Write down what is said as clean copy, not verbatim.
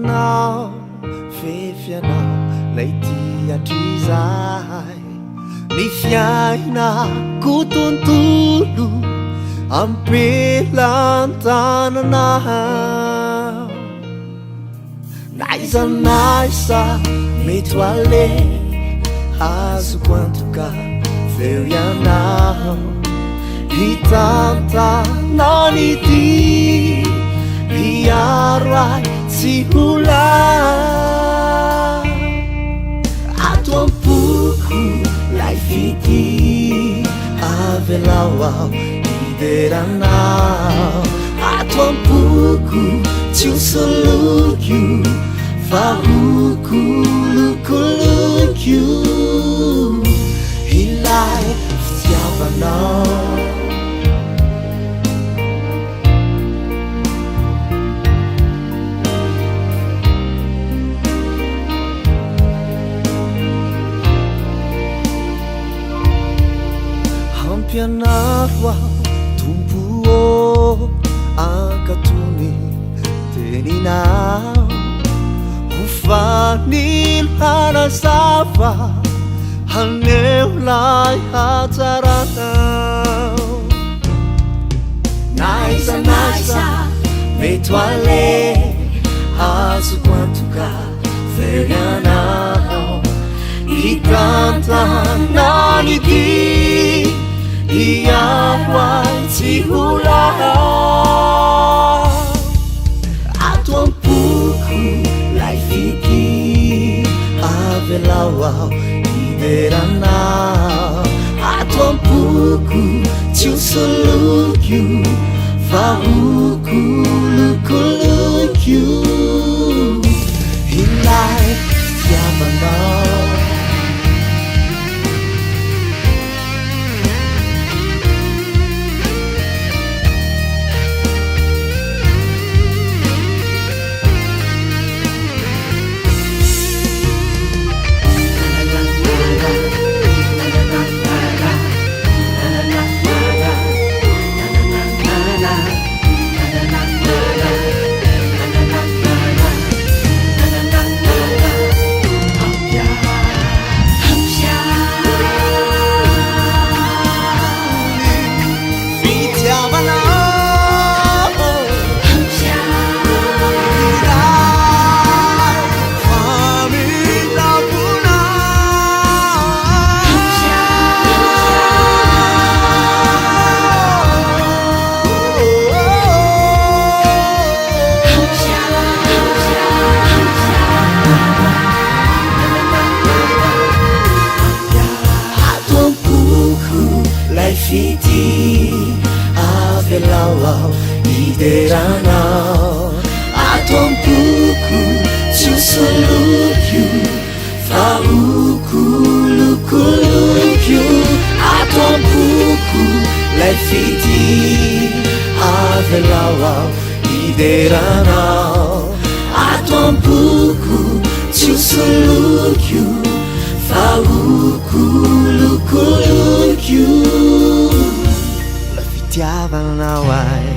Ampianao, fefianao, lay tiatrizay ny fiainako tontolo ampelantananao. Naiza naiza mety ho ale azoko antoka feo ianao hitantanany ity hiaro ahy tsy hola ato ampoko lay fity avelao aho hideranao ato ampoko tsy hosolokio fa hokolokolokio ilay fitiavanao. Ampianao aho tompo ankatony teninao ho fanilo hanazava haneo lay hatsaranao. Naiza naiza mety ho ale azoko antoka feo ianao hitantanany ity hiaro ahy tsy hola ato ampoko lay fity avelao aho hideranao ato ampoko tsy hosolokio fa hokolokolokio ilay fitiavanao. Fiti avelao aho hideranao ato ampoko tsy hosolokio fa hokolokolokio ato ampoko lay fiti avelao aho hideranao ato ampoko tsy hosolokio fa hokolokolokio fitiavanao ahy.